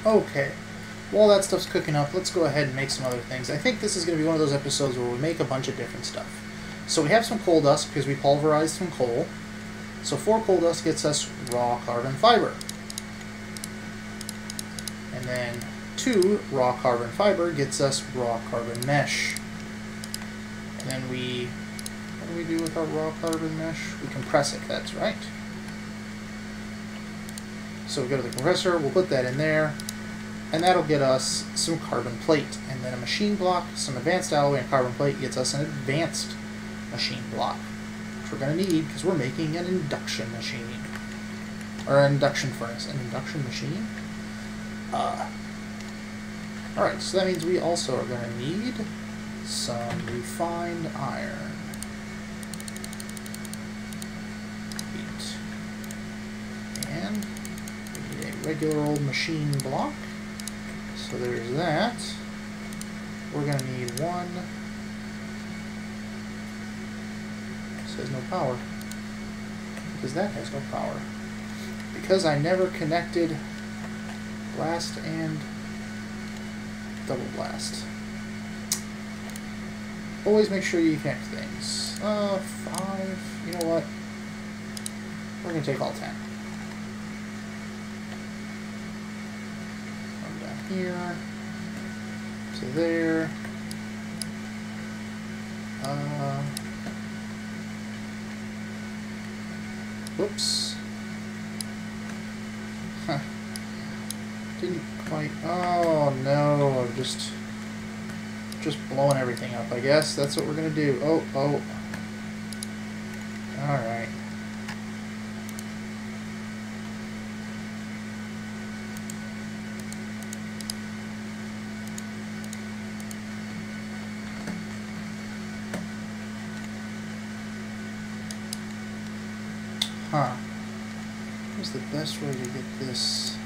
Okay, while that stuff's cooking up, let's go ahead and make some other things. I think this is going to be one of those episodes where we make a bunch of different stuff. So we have some coal dust because we pulverized some coal. So 4 coal dust gets us raw carbon fiber. And then 2 raw carbon fiber gets us raw carbon mesh. And then what do we do with our raw carbon mesh? We compress it, that's right. So we go to the compressor, we'll put that in there, and that'll get us some carbon plate. And then a machine block, some advanced alloy, and carbon plate gets us an advanced machine block, which we're going to need because we're making an induction machine. Or an induction furnace. An induction machine? Alright, so that means we also are going to need some refined iron. And we need a regular old machine block. So there's that. We're going to need one. It says no power. Because that has no power. Because I never connected blast and double blast. Always make sure you connect things. 5. You know what? We're going to take all 10. Come down here. To there. Whoops. Huh. Didn't quite... Oh, no. I'm just blowing everything up, I guess. That's what we're going to do. Oh. Alright. Huh. What's the best way to get this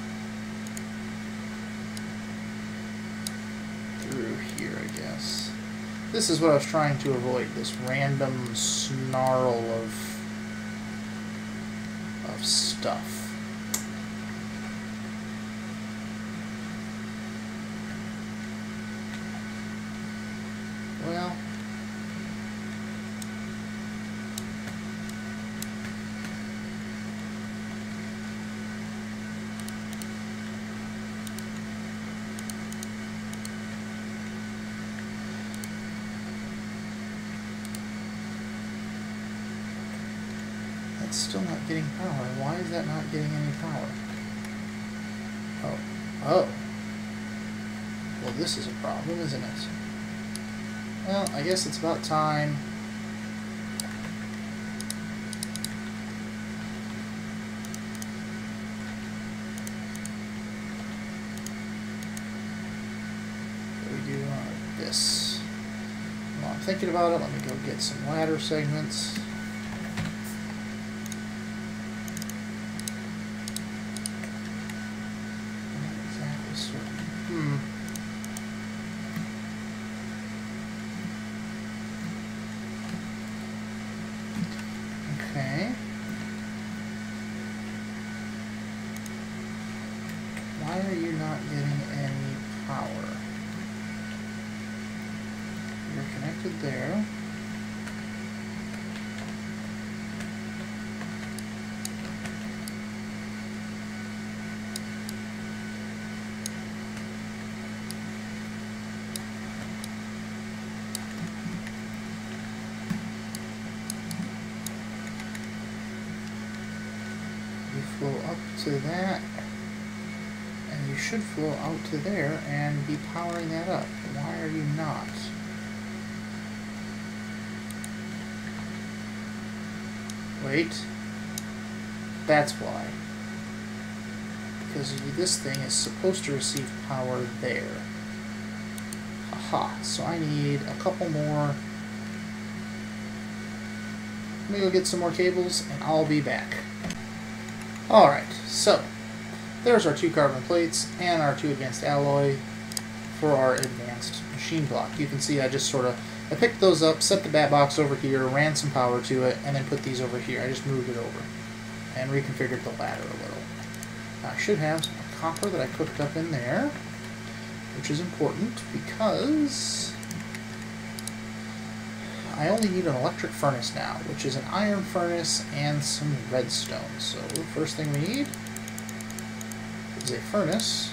through here, I guess? This is what I was trying to avoid, this random snarl of stuff. Well, it's still not getting power. Why is that not getting any power? Oh. Well, this is a problem, isn't it? Well, I guess it's about time. What do we do on this? While I'm thinking about it, let me go get some ladder segments. Okay. Why are you not getting any power? You're connected there. Flow up to that, and you should flow out to there and be powering that up. Why are you not? Wait, that's why. Because this thing is supposed to receive power there. Aha, so I need a couple more. Let me go get some more cables and I'll be back. Alright, so there's our 2 carbon plates and our 2 advanced alloy for our advanced machine block. You can see I just I picked those up, set the bat box over here, ran some power to it, and then put these over here. I just moved it over and reconfigured the ladder a little. I should have a copper that I cooked up in there, which is important because I only need an electric furnace now, which is an iron furnace and some redstone. So first thing we need is a furnace,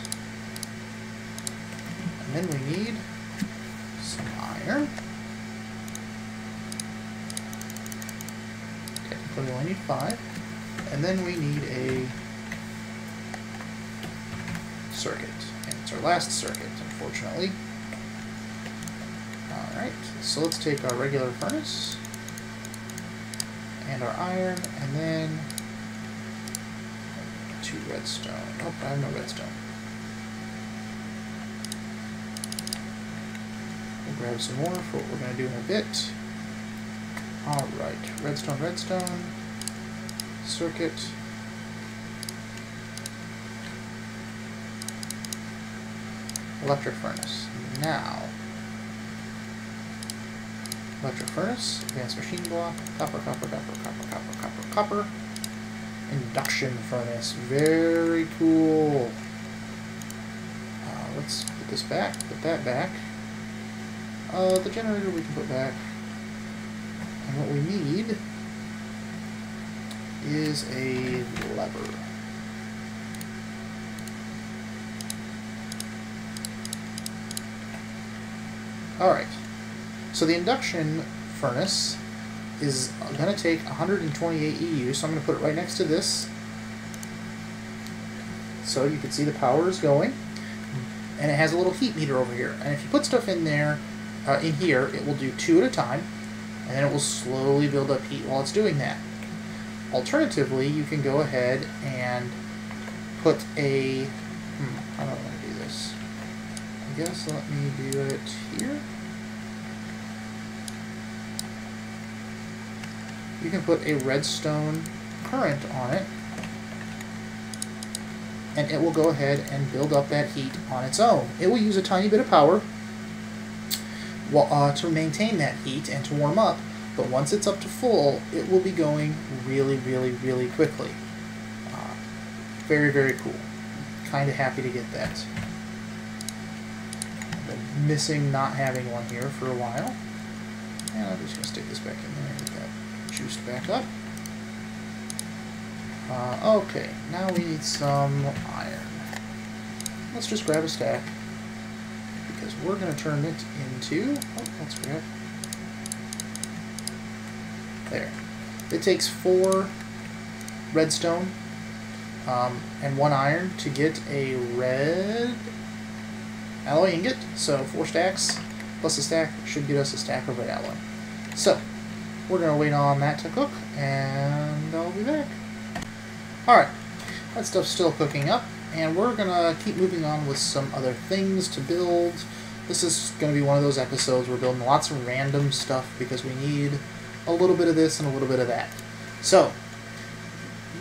and then we need some iron. Technically we only need 5. And then we need a circuit. And it's our last circuit, unfortunately. Alright, so let's take our regular furnace and our iron, and then 2 redstone. Oh, I have no redstone. We'll grab some more for what we're going to do in a bit. Alright, redstone, redstone, circuit. Electric furnace. Now, electric furnace, advanced machine block, copper, copper, copper, copper, copper, copper, copper. Induction furnace, very cool. Let's put this back, put that back. The generator we can put back. And what we need is a lever. Alright, so the induction furnace is going to take 128 EU, so I'm going to put it right next to this. So you can see the power is going, and it has a little heat meter over here. And if you put stuff in there, in here, it will do 2 at a time, and then it will slowly build up heat while it's doing that. Alternatively, you can go ahead and put a... how do I want to do this? I guess let me do it here. You can put a redstone current on it, and it will go ahead and build up that heat on its own. It will use a tiny bit of power to maintain that heat and to warm up, but once it's up to full, it will be going really, really, really quickly. Very, very cool. Kind of happy to get that. I've been missing not having one here for a while. And I'm just going to stick this back in there and get that juiced back up. Okay, now we need some iron. Let's just grab a stack, because we're going to turn it into... Oh, let's grab... There. It takes 4 redstone and 1 iron to get a red alloy ingot. So 4 stacks plus a stack should get us a stack of red alloy. So we're going to wait on that to cook, and I'll be back. Alright, that stuff's still cooking up, and we're going to keep moving on with some other things to build. This is going to be one of those episodes where we're building lots of random stuff because we need a little bit of this and a little bit of that. So,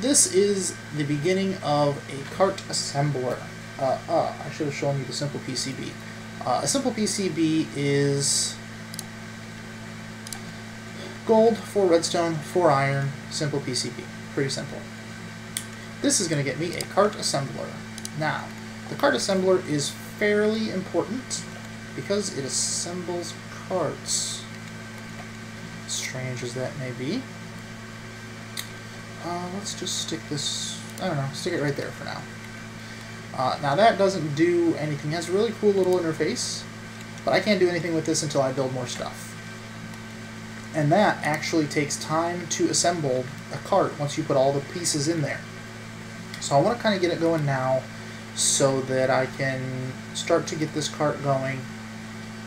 this is the beginning of a cart assembler. I should have shown you the simple PCB. A simple PCB is gold, 4 redstone, 4 iron, simple PCB. Pretty simple. This is going to get me a cart assembler. Now, the cart assembler is fairly important because it assembles carts. Strange as that may be. Let's just stick this, I don't know, stick it right there for now. Now that doesn't do anything. It has a really cool little interface, but I can't do anything with this until I build more stuff. And that actually takes time to assemble a cart once you put all the pieces in there. So I want to kind of get it going now so that I can start to get this cart going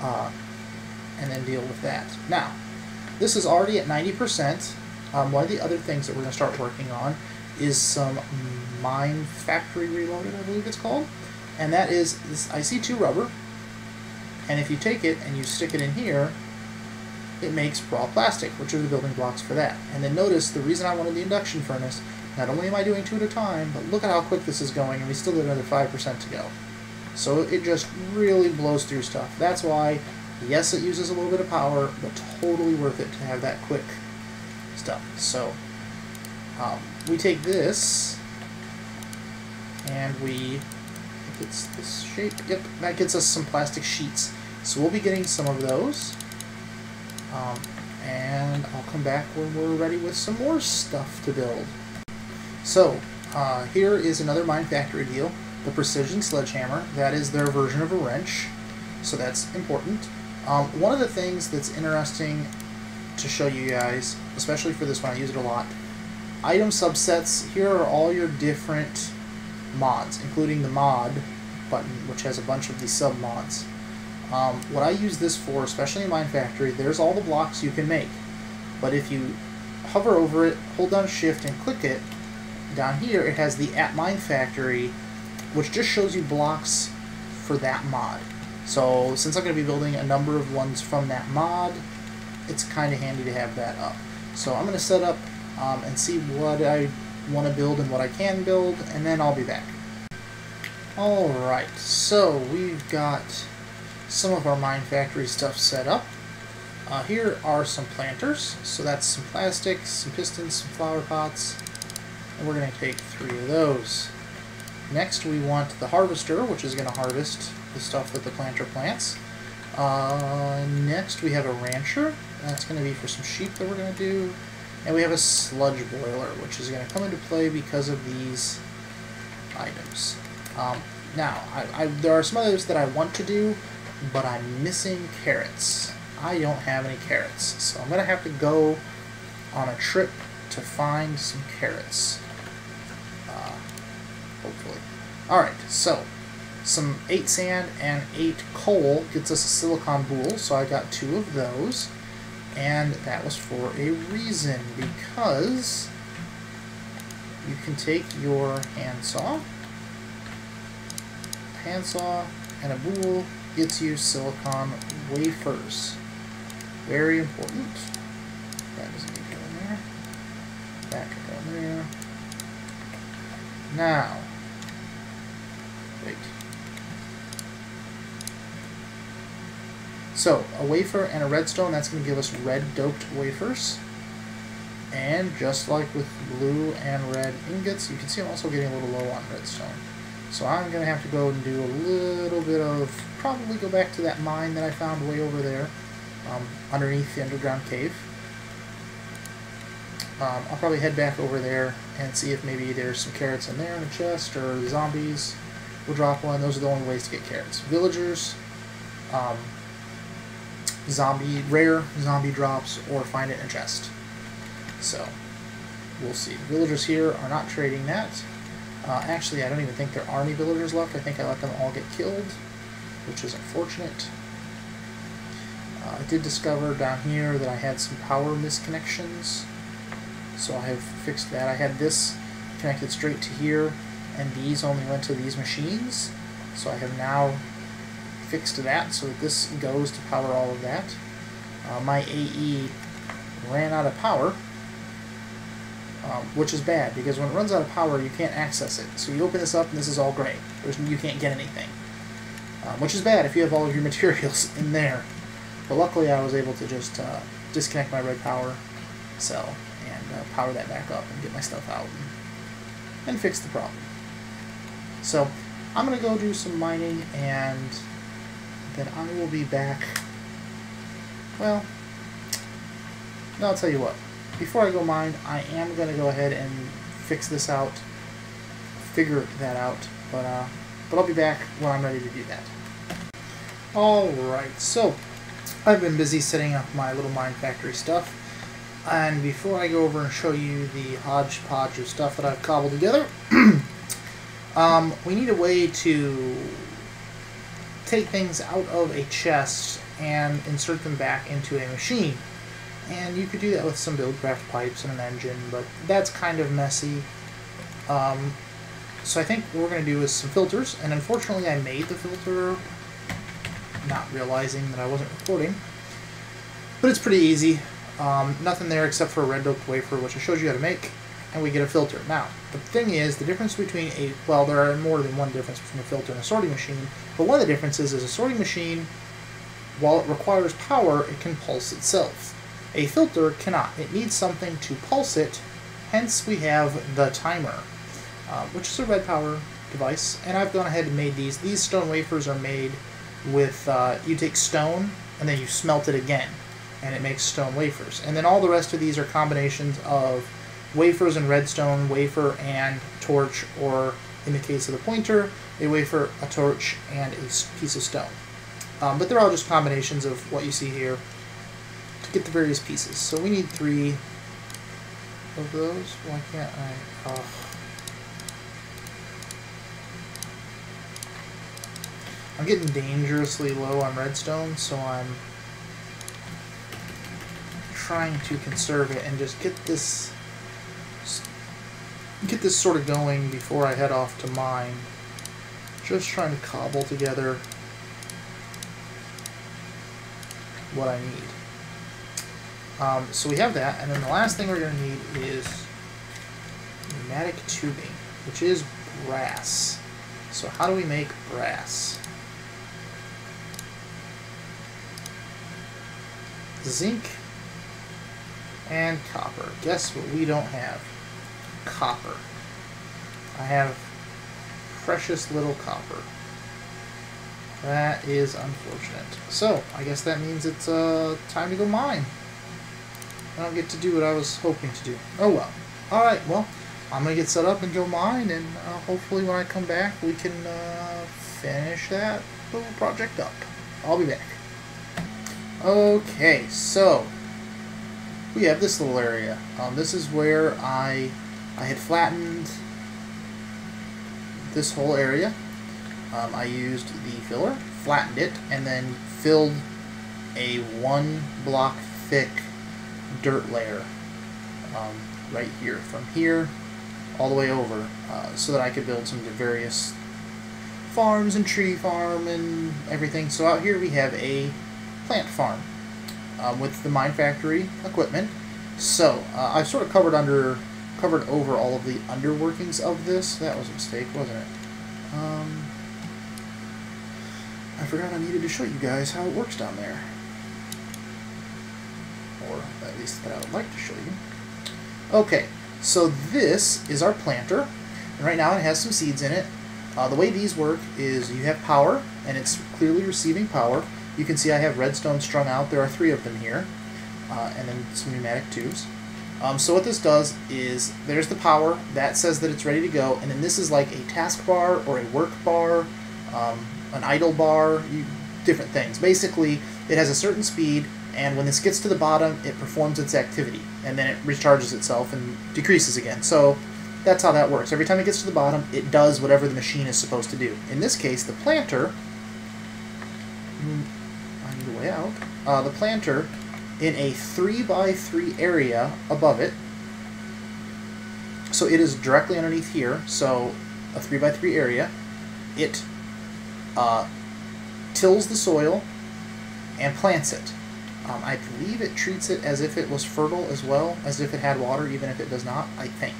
and then deal with that. Now, this is already at 90%. One of the other things that we're going to start working on is some Mine Factory Reloaded, I believe it's called. And that is this IC2 rubber. And if you take it and you stick it in here, it makes raw plastic, which are the building blocks for that. And then notice the reason I wanted the induction furnace, not only am I doing 2 at a time, but look at how quick this is going, and we still have another 5% to go. So it just really blows through stuff. That's why, yes, it uses a little bit of power, but totally worth it to have that quick stuff. So we take this and we gets this shape. Yep, that gets us some plastic sheets. So we'll be getting some of those. And I'll come back when we're ready with some more stuff to build. So, here is another Mine Factory deal. The Precision Sledgehammer. That is their version of a wrench. So that's important. One of the things that's interesting to show you guys, especially for this one, I use it a lot. Item subsets. Here are all your different mods, including the mod button, which has a bunch of these sub-mods. What I use this for, especially in Mine Factory, there's all the blocks you can make. But if you hover over it, hold down Shift and click it, down here it has the at Mine Factory, which just shows you blocks for that mod. So since I'm going to be building a number of ones from that mod, it's kind of handy to have that up. So I'm going to set up and see what I want to build and what I can build, and then I'll be back. Alright, so we've got some of our Mine Factory stuff set up. Here are some planters. So that's some plastics, some pistons, some flower pots, and we're going to take 3 of those. Next we want the harvester, which is going to harvest the stuff that the planter plants. Next we have a rancher. That's going to be for some sheep that we're going to do. And we have a sludge boiler, which is going to come into play because of these items. Now, there are some others that I want to do, but I'm missing carrots. I don't have any carrots, so I'm going to have to go on a trip to find some carrots. Hopefully. Alright, so some 8 sand and 8 coal gets us a silicon boule, so I got 2 of those. And that was for a reason, because you can take your handsaw and a boule gets you silicon wafers. Very important. That doesn't need to go in there. That can go in there. Now, wait. So, a wafer and a redstone, that's going to give us red doped wafers. And just like with blue and red ingots, you can see I'm also getting a little low on redstone. So I'm going to have to go and do a little bit of, probably go back to that mine that I found way over there, underneath the underground cave. I'll probably head back over there and see if maybe there's some carrots in there in a chest, or the zombies will drop one. Those are the only ways to get carrots. Villagers, rare zombie drops, or find it in a chest. So, we'll see. Villagers here are not trading that. Actually, I don't even think there are any villagers left. I think I let them all get killed, which is unfortunate. I did discover down here that I had some power misconnections, so I have fixed that. I had this connected straight to here, and these only went to these machines, so I have now fixed that so that this goes to power all of that. My AE ran out of power, which is bad, because when it runs out of power you can't access it. So you open this up and this is all gray. You can't get anything, which is bad if you have all of your materials in there. But luckily I was able to just disconnect my red power cell and power that back up and get my stuff out and fix the problem. So I'm going to go do some mining, and then I will be back. Well, no, I'll tell you what. Before I go mine, I am going to go ahead and fix this out, figure that out, but I'll be back when I'm ready to do that. Alright, so I've been busy setting up my little Mine Factory stuff, and before I go over and show you the hodgepodge of stuff that I've cobbled together, we need a way to take things out of a chest and insert them back into a machine. And you could do that with some Buildcraft pipes and an engine, but that's kind of messy. So I think what we're going to do is some filters, and unfortunately I made the filter not realizing that I wasn't recording. But it's pretty easy. Nothing there except for a red doped wafer, which I showed you how to make, and we get a filter. Now, the thing is, the difference between well, there are more than one difference between a filter and a sorting machine, but one of the differences is a sorting machine, while it requires power, it can pulse itself. A filter cannot. It needs something to pulse it, hence we have the timer, which is a red power device, and I've gone ahead and made these. These stone wafers are made with, you take stone and then you smelt it again, and it makes stone wafers. And then all the rest of these are combinations of wafers and redstone, wafer and torch, or in the case of the pointer, a wafer, a torch, and a piece of stone. But they're all just combinations of what you see here to get the various pieces. So we need 3 of those. Why can't I? I'm getting dangerously low on redstone, so I'm trying to conserve it and just get this sort of going before I head off to mine. Just trying to cobble together what I need. So we have that, and then the last thing we're going to need is pneumatic tubing, which is brass. So how do we make brass? Zinc and copper. Guess what we don't have? Copper. I have precious little copper. That is unfortunate. So, I guess that means it's time to go mine. I don't get to do what I was hoping to do. Oh well. Alright, well, I'm going to get set up and go mine, and hopefully when I come back we can finish that little project up. I'll be back. Okay, so we have this little area. This is where I had flattened this whole area. I used the filler, flattened it, and then filled a 1 block thick dirt layer right here, from here all the way over, so that I could build some various farms and tree farm and everything. So out here we have a plant farm with the mine factory equipment. So I've sort of covered over all of the underworkings of this. That was a mistake, wasn't it? I forgot I needed to show you guys how it works down there, or at least that I would like to show you. Okay, so this is our planter, and right now it has some seeds in it. The way these work is you have power, and it's clearly receiving power. You can see I have redstone strung out. There are 3 of them here, and then some pneumatic tubes. So what this does is, there's the power, that says that it's ready to go, and then this is like a taskbar or a work bar, an idle bar, different things. Basically, it has a certain speed, and when this gets to the bottom, it performs its activity, and then it recharges itself and decreases again. So that's how that works. Every time it gets to the bottom, it does whatever the machine is supposed to do. In this case, the planter, I need a way out, the planter, in a 3x3 area above it, so it is directly underneath here, so a 3x3 area, it tills the soil and plants it. I believe it treats it as if it was fertile as well, as if it had water, even if it does not, I think.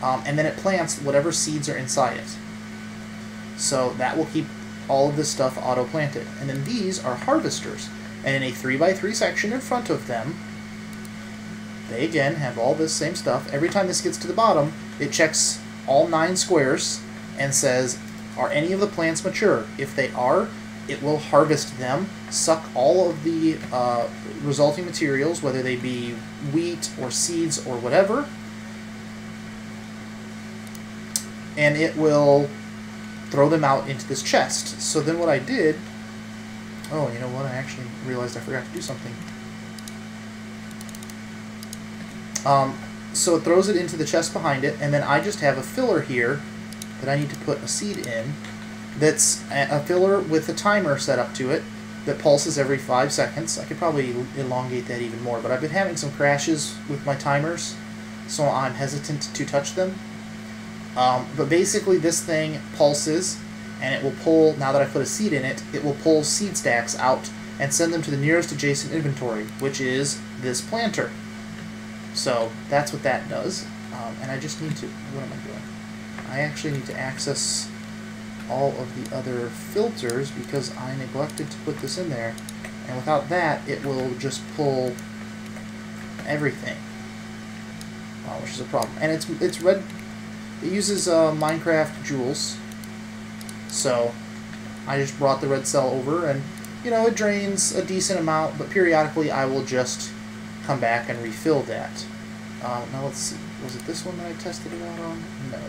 And then it plants whatever seeds are inside it. So that will keep all of this stuff auto-planted. And then these are harvesters. And in a 3x3 section in front of them, they again have all this same stuff. Every time this gets to the bottom, it checks all 9 squares and says, are any of the plants mature? If they are, it will harvest them, suck all of the resulting materials, whether they be wheat or seeds or whatever, and it will throw them out into this chest. So then what I did, oh, you know what, I actually realized I forgot to do something. So it throws it into the chest behind it, and then I just have a filler here that I need to put a seed in, that's a filler with a timer set up to it that pulses every 5 seconds. I could probably elongate that even more, but I've been having some crashes with my timers, so I'm hesitant to touch them. But basically this thing pulses, and it will pull, now that I put a seed in it, it will pull seed stacks out and send them to the nearest adjacent inventory, which is this planter. So that's what that does. And I just need to, what am I doing? I actually need to access all of the other filters because I neglected to put this in there, and without that it will just pull everything, which is a problem. And it's It uses Minecraft jewels, so I just brought the red cell over, and you know, it drains a decent amount, but periodically I will just come back and refill that. Now let's see, was it this one that I tested it out on? No.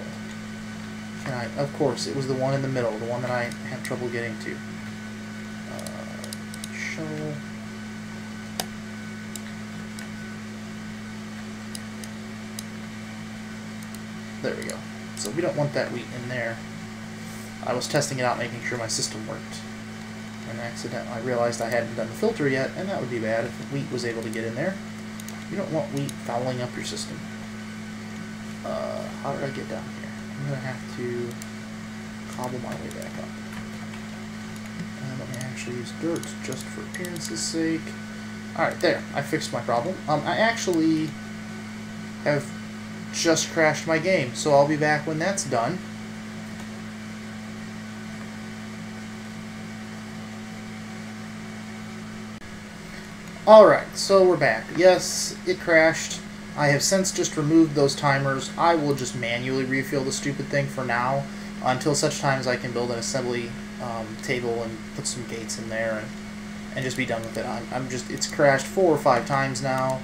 Can I? Of course, it was the one in the middle, the one that I have trouble getting to. Show. There we go. So we don't want that wheat in there. I was testing it out, making sure my system worked. And accidentally, I realized I hadn't done the filter yet, and that would be bad if wheat was able to get in there. You don't want wheat fouling up your system. How did I get down here? I'm going to have to cobble my way back up. And let me actually use dirt just for appearance's sake. Alright, there. I fixed my problem. I actually have just crashed my game, so I'll be back when that's done. Alright, so we're back. Yes, it crashed. I have since just removed those timers. I will just manually refill the stupid thing for now, until such times I can build an assembly table and put some gates in there and just be done with it. It's crashed 4 or 5 times now,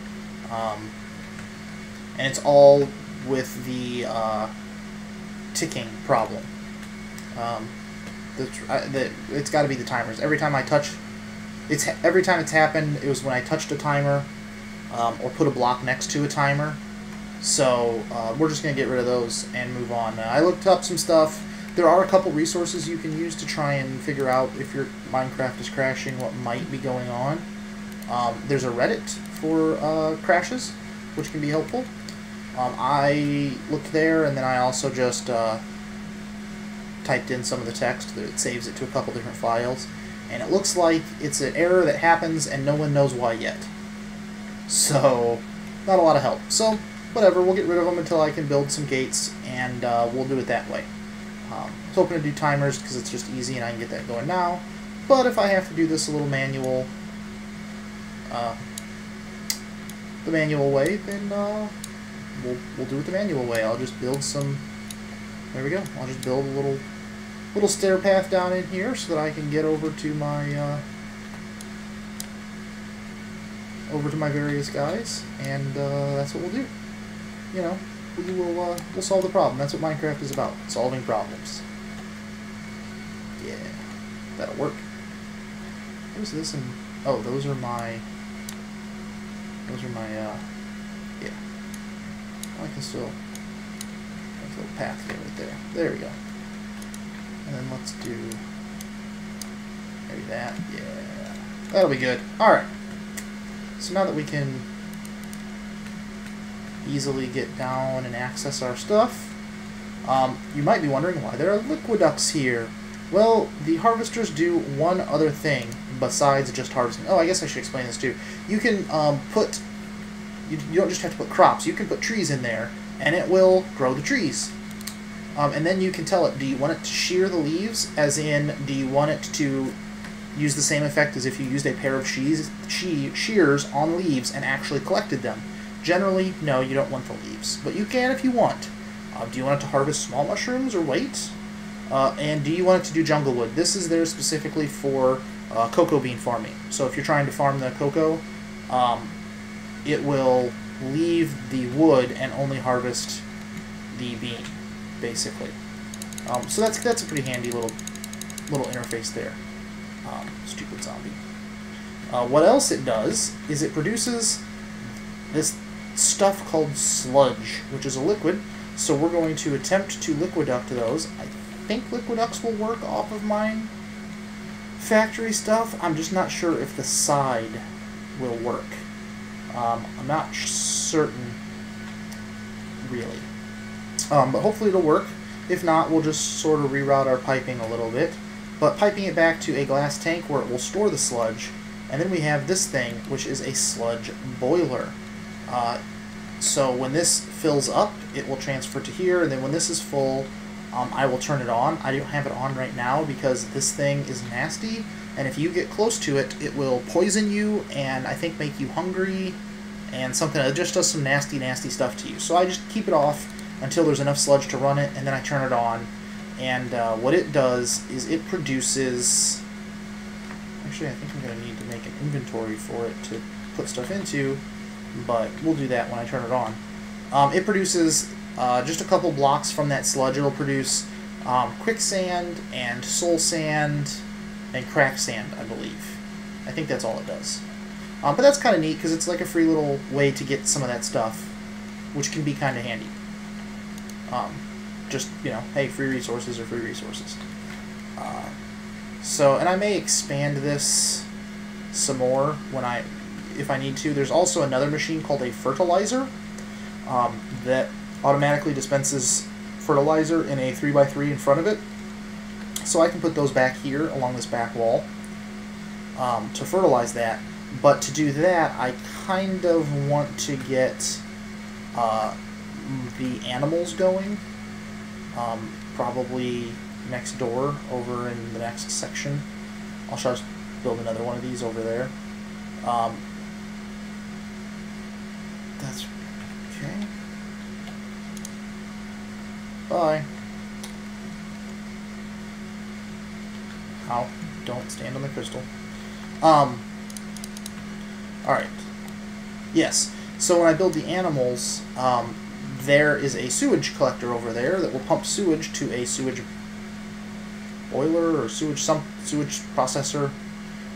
and it's all with the ticking problem. It's got to be the timers. Every time I touch, every time it's happened, it was when I touched a timer or put a block next to a timer. So we're just gonna get rid of those and move on. I looked up some stuff. There are a couple resources you can use to try and figure out if your Minecraft is crashing, what might be going on. There's a Reddit for crashes, which can be helpful. I looked there, and then I also just typed in some of the text. It saves it to a couple different files, and it looks like it's an error that happens and no one knows why yet. So, not a lot of help. So, whatever, we'll get rid of them until I can build some gates, and we'll do it that way. I was hoping to do timers because it's just easy and I can get that going now, but if I have to do this a little manual, the manual way, then we'll do it the manual way. I'll just build some. There we go. I'll just build a little stair path down in here so that I can get over to my various guys, and that's what we'll do. You know, we'll solve the problem. That's what Minecraft is about: solving problems. Yeah, that'll work. What is this? And oh, those are my. Yeah. I can still. There's a little path here right there. There we go. And then let's do maybe that. Yeah, that'll be good. All right. So now that we can easily get down and access our stuff, you might be wondering why there are liquiducts here. Well, the harvesters do one other thing besides just harvesting. Oh, I guess I should explain this too. You can put, you don't just have to put crops, you can put trees in there, and it will grow the trees. And then you can tell it, do you want it to shear the leaves, as in, do you want it to use the same effect as if you used a pair of shears on leaves and actually collected them. Generally, no, you don't want the leaves, but you can if you want. Do you want it to harvest small mushrooms or wait? And do you want it to do jungle wood? This is there specifically for cocoa bean farming. So if you're trying to farm the cocoa, it will leave the wood and only harvest the bean, basically. So that's a pretty handy little interface there. Stupid zombie. What else it does is it produces this stuff called sludge, which is a liquid. So we're going to attempt to liquiduct those. I think liquiducts will work off of mine factory stuff. I'm just not sure if the side will work. I'm not certain, really. But hopefully it'll work. If not, we'll just sort of reroute our piping a little bit. But piping it back to a glass tank where it will store the sludge. And then we have this thing, which is a sludge boiler. So when this fills up, it will transfer to here, and then when this is full, I will turn it on. I don't have it on right now because this thing is nasty, and if you get close to it, it will poison you and I think make you hungry and something. It just does some nasty, nasty stuff to you. So I just keep it off until there's enough sludge to run it, and then I turn it on. And what it does is it produces... Actually, I think I'm going to need to make an inventory for it to put stuff into, but we'll do that when I turn it on. It produces just a couple blocks from that sludge. It'll produce quicksand and soul sand and crack sand, I believe. I think that's all it does. But that's kind of neat because it's like a free little way to get some of that stuff, which can be kind of handy. Just, you know, hey, free resources are free resources. So, and I may expand this some more if I need to. There's also another machine called a fertilizer that automatically dispenses fertilizer in a 3x3 in front of it. So I can put those back here along this back wall to fertilize that. But to do that, I kind of want to get the animals going. Probably next door over in the next section. I'll try to build another one of these over there. That's okay. Bye. Ow. Don't stand on the crystal. Alright. Yes. So when I build the animals, there is a sewage collector over there that will pump sewage to a sewage boiler or sewage processor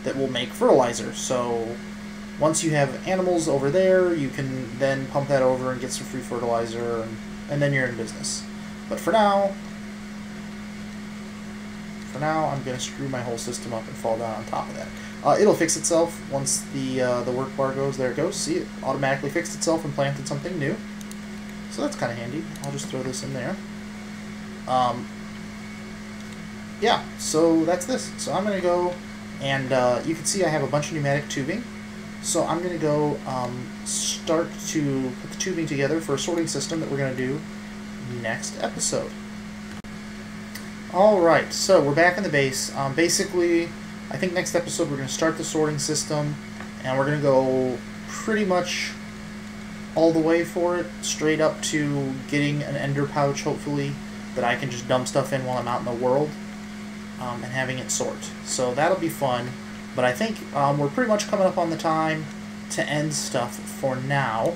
that will make fertilizer. So once you have animals over there, you can then pump that over and get some free fertilizer, and then you're in business. But for now I'm going to screw my whole system up and fall down on top of that. It'll fix itself once the work bar goes. There it goes. See, it automatically fixed itself and planted something new. So that's kind of handy. I'll just throw this in there. Yeah, so that's this. So I'm going to go, and you can see I have a bunch of pneumatic tubing. So I'm going to go start to put the tubing together for a sorting system that we're going to do next episode. Alright, so we're back in the base. Basically, I think next episode we're going to start the sorting system, and we're going to go pretty much all the way for it, straight up to getting an ender pouch, hopefully, that I can just dump stuff in while I'm out in the world, and having it sort. So that'll be fun, but I think we're pretty much coming up on the time to end stuff for now.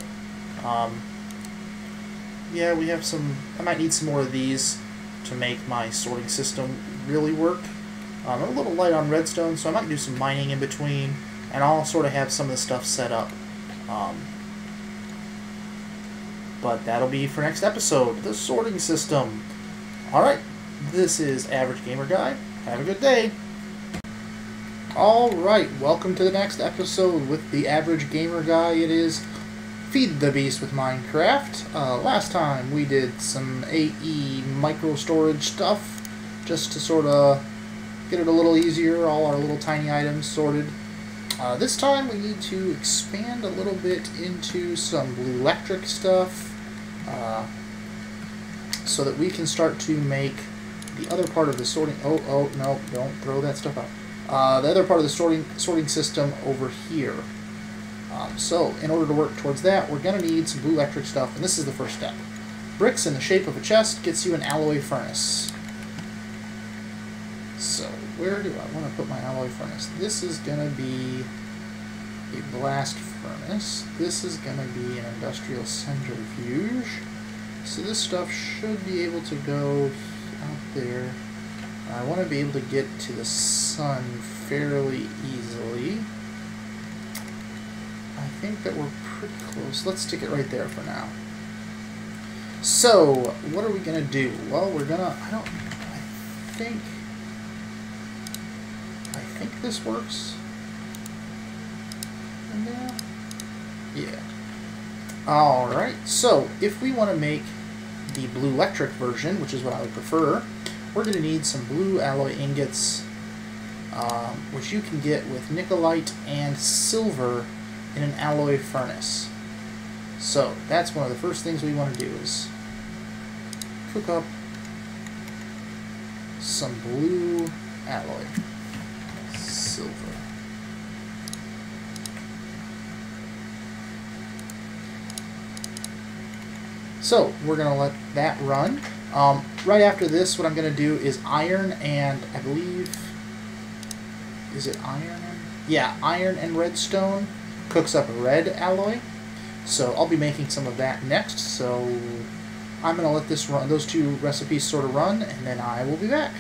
Yeah, we have some... I might need some more of these to make my sorting system really work. I'm a little light on redstone, so I might do some mining in between, and I'll sort of have some of the stuff set up. But that'll be for next episode, the sorting system. Alright, this is Average Gamer Guy. Have a good day. Alright, welcome to the next episode with the Average Gamer Guy. It is Feed the Beast with Minecraft. Last time we did some AE micro storage stuff, just to sort of get it a little easier, all our little tiny items sorted. This time we need to expand a little bit into some blue electric stuff, so that we can start to make the other part of the sorting... Oh, no, don't throw that stuff out. The other part of the sorting system over here. So, in order to work towards that, we're going to need some blue electric stuff, and this is the first step. Bricks in the shape of a chest gets you an alloy furnace. So, where do I want to put my alloy furnace? This is going to be a blast furnace. This is going to be an industrial centrifuge. So this stuff should be able to go out there. I want to be able to get to the sun fairly easily. I think that we're pretty close. Let's stick it right there for now. So, what are we going to do? Well, we're going to... I think this works. Yeah. Alright, so if we want to make the blue electric version, which is what I would prefer, we're going to need some blue alloy ingots, which you can get with nickelite and silver in an alloy furnace. So that's one of the first things we want to do is cook up some blue alloy. Silver. So we're going to let that run. Right after this, what I'm going to do is iron and, I believe, is it iron? Yeah, iron and redstone cooks up a red alloy. So I'll be making some of that next. So I'm going to let this run, those two recipes sort of run, and then I will be back.